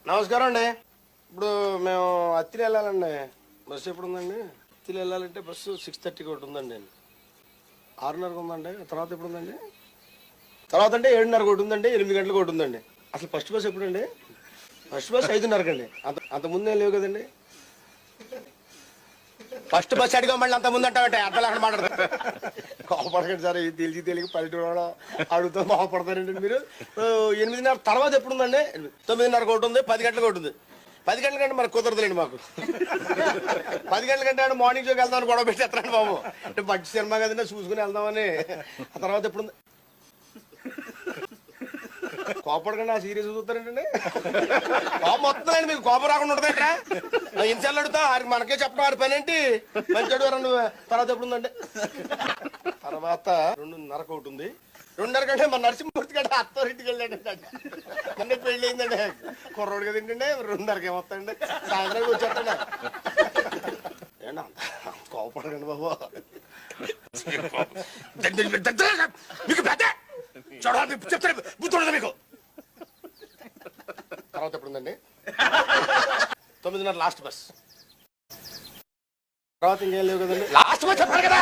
నమస్కారం అండి. ఇప్పుడు మేము అత్తిలి వెళ్ళాలండి. బస్సు ఎప్పుడు ఉందండి? అత్తిలి వెళ్ళాలంటే బస్సు 6:30కి ఒకటి ఉందండి. 6:30కి ఉందండి. తర్వాత ఎప్పుడు ఉందండి? తర్వాత అంటే 7:30కి ఒకటి ఉందండి. 8 గంటలకు ఒకటి ఉందండి. అసలు ఫస్ట్ బస్ ఎప్పుడండి? ఫస్ట్ బస్ 5:30కి అండి. అంత ముందే లేవు కదండి. ఫస్ట్ బస్ అడిగా మళ్ళీ అంత ముందు అంటావంటే అర్థం అక్కడ మాట్లాడతారు. కోపడకండి సార్, తెలిసి పల్లెటూరు అడుగుతూ కోపడతారండి మీరు. 8:30 తర్వాత ఎప్పుడు ఉందండి? 9:30కి ఒకటి ఉంది, 10 గంటలకు ఒకటి ఉంది. 10 గంటల కంటే మనకు కుదరదులేండి మాకు. 10 గంటల కంటే మార్నింగ్ షోకి వెళ్దామని గొడవ పెట్టి ఎత్తారండి బాబు. అంటే మంచి సినిమా కదండి, చూసుకుని వెళ్దామని. ఆ తర్వాత ఎప్పుడు ఉంది? కోపడకండి, ఆ సీరియస్ చూస్తారంటండి. కోపం వస్తుందండి మీకు, కోపం రాకుండా ఉంటుందంటే ఇన్సార్లు అడుగుతా మనకే చెప్పడం వారి పని ఏంటి? మంచి నువ్వు. తర్వాత ఎప్పుడు ఉందండి? తర్వాత 2:30కి ఒకటి ఉంది. 2:30 కంటే మన నరసింహమూర్తి కంటే అత్తారింటికి వెళ్ళాడండి. మొన్న పెళ్ళి అయిందండి, కుర్రోడు కదండి. 2:30కి ఏమొస్తాయండి, సాయంత్రానికి వచ్చేస్తాండి. ఏంటి అంత కోపడకండి బాబు. మీకు పెద్ద చూడాలి చెప్తాను, బుద్ధి ఉండదు మీకు. తర్వాత ఎప్పుడు ఉందండి? 9:30 లాస్ట్ బస్. తర్వాత ఇంకేం లేవు కదండి. లాస్ట్ బస్ చెప్పాలి కదా.